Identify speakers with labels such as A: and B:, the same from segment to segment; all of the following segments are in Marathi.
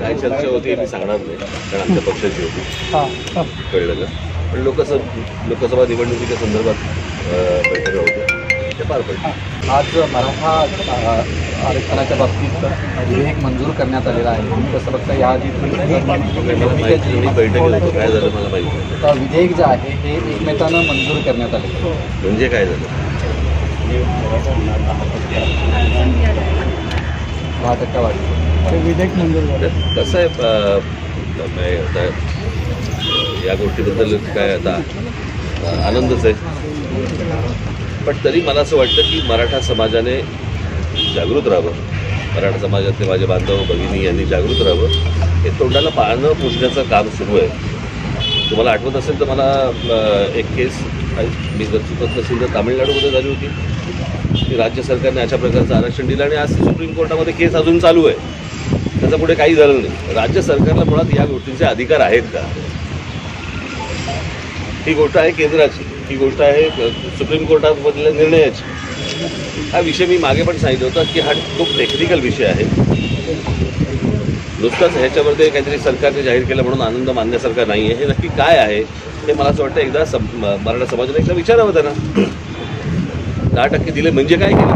A: काय चर्चा होती मी सांगणार नाही, कारण आमच्या पक्षाची होती, कळलं का. पण लोकसभा निवडणुकीच्या संदर्भात बैठका होत्या, ते पार पडले.
B: आज मराठा आरक्षणाच्या बाबतीत विधेयक मंजूर करण्यात आलेला आहे. तुम्ही कसं बघता, याआधी
A: मी बैठकीत होतो, काय झालं मला माहिती नाही.
B: विधेयक जे आहे हे एकमेकानं मंजूर करण्यात आले,
A: म्हणजे काय झालं,
B: 10% वाढ विधेयक मंजूर झालं.
A: कसं आहे, आता या गोष्टीबद्दल काय आता आनंदच आहे, पण तरी मला असं वाटतं की मराठा समाजाने जागृत राहावं, मराठा समाजातले माझे बांधव भगिनी यांनी जागृत राहावं. हे तोंडाला पानं पुसण्याचं काम सुरू आहे. तुम्हाला आठवत असेल तर मला एक केस मी जर चुकत नसेल तर तामिळनाडूमध्ये झाली होती की राज्य सरकारने अशा प्रकारचं आरक्षण दिलं आणि आज सुप्रीम कोर्टामध्ये केस अजून चालू आहे. त्याचा पुढे काही झालं नाही. राज्य सरकारला मुळात या गोष्टींचे अधिकार आहेत का, ही गोष्ट आहे केंद्राची, ही गोष्ट आहे सुप्रीम कोर्टामधल्या निर्णयाची. हा विषय मी मागे पण सांगितलं होतं की हा खूप टेक्निकल विषय आहे. नुसतंच ह्याच्यामध्ये काहीतरी सरकारने जाहीर केलं म्हणून आनंद मानण्यासारखा नाही आहे. हे नक्की काय आहे हे मला असं वाटतं एकदा मराठा समाजाने एकदा विचारावं त्यांना. 10% दिले म्हणजे काय केलं,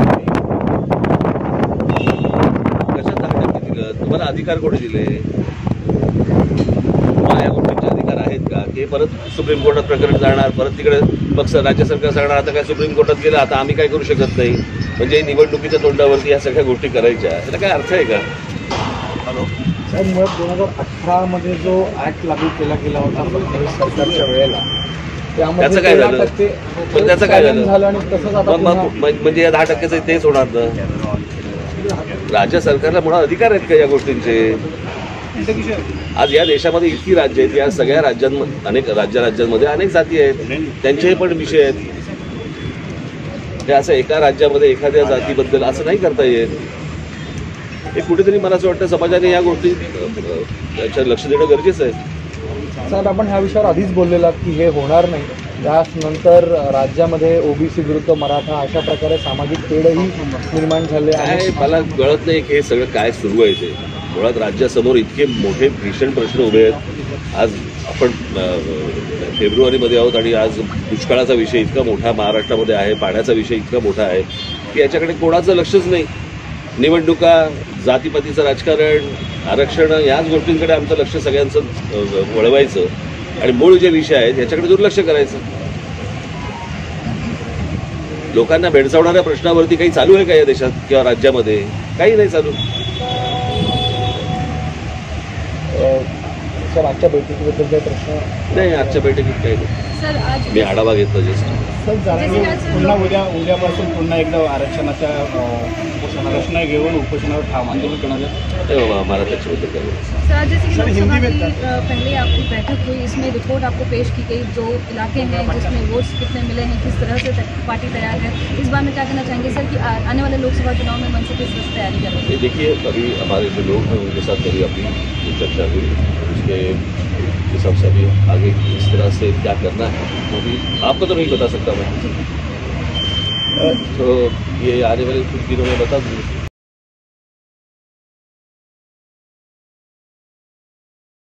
A: कशात 10% दिलं, तुम्हाला अधिकार कोणी दिले, तुम्हाला या गोष्टींचे अधिकार आहेत का, हे परत सुप्रीम कोर्टात प्रकरण जाणार, परत तिकडे पक्ष राज्य सरकार सांगणार आता काय सुप्रीम कोर्टात गेलं, आता आम्ही काय करू शकत नाही. म्हणजे निवडणुकीच्या तोंडावरती या सगळ्या गोष्टी करायच्या, त्याला काय अर्थ आहे का.
B: हॅलो साहेब, मुळात 2018 जो ॲक्ट लागू केला गेला होता फडणवीस सरकारच्या वेळेला,
A: त्याचं काय झालं, पण त्याचं काय झालं
B: आणि तसंच आता
A: म्हणजे या 10%चं तेच होणार ना. राज्य सरकारला मुळात अधिकार आहेत का या गोष्टींचे. आज या देशामध्ये इतकी राज्य आहेत, या सगळ्या राज्यांमध्ये अनेक राज्यांमध्ये अनेक जाती आहेत, त्यांचेही पण विषय आहेत. ते असं एका राज्यामध्ये एखाद्या जातीबद्दल असं नाही करता येत. हे कुठेतरी मला असं वाटतं समाजाने या गोष्टी त्याच्यावर लक्ष देणं गरजेचं आहे.
B: साहेब, आपण ह्या विषयावर आधीच बोललेला की हे होणार नाही. त्यानंतर राज्यामध्ये ओबीसी विरुद्ध मराठा अशा प्रकारे सामाजिक तेढही निर्माण झाले आहे.
A: मला कळत नाही की हे सगळं काय सुरू आहे. ते मुळात राज्यासमोर इतके मोठे भीषण प्रश्न उभे आहेत. आज आपण फेब्रुवारीमध्ये आहोत आणि आज दुष्काळाचा विषय इतका मोठा महाराष्ट्रामध्ये आहे, पाण्याचा विषय इतका मोठा आहे की याच्याकडे कोणाचं लक्षच नाही. निवडणुका, जातीपातीचं राजकारण, आरक्षण याच गोष्टींकडे आमचं लक्ष सगळ्यांचं वळवायचं आणि मूळ जे विषय आहेत याच्याकडे दुर्लक्ष करायचं. लोकांना भेडसावणाऱ्या प्रश्नावरती काही चालू आहे का या देशात किंवा राज्यामध्ये? काही नाही चालू.
B: सर, आजच्या बैठकीबद्दल काही प्रश्न
A: नाही, आजच्या बैठकीत काही नाही. मी आढावा घेतला जस्ट.
C: पुन्हा उद्यापासून पुन्हा एकदा आरक्षणाच्या प्रश्न घेऊन उपोषणावर ठाम आंदोलन करणार
A: हमारा त्याच्याबद्दल काय बोलायचं.
D: सर, जैसे कि लोकसभा की पहले आपकी बैठक हुई, इसमें रिपोर्ट आपको पेश की गई जो इलाके हैं जिसमें वोट्स कितने मिले हैं, किस तरह से पार्टी तैयार है. इस बार में क्या कहना चाहेंगे सर कि आने वाले लोकसभा चुनाव में मंच किस तरह से तैयारी कर रही है?
A: देखिए, अभी हमारे जो लोग हैं उनके साथ मेरी अपनी चर्चा हुई, उसके हिसाब से अभी आगे इस तरह से क्या करना है वो भी आपको तो नहीं बता सकता मैं, तो ये आने वाले कुछ दिनों में बता दूँगा.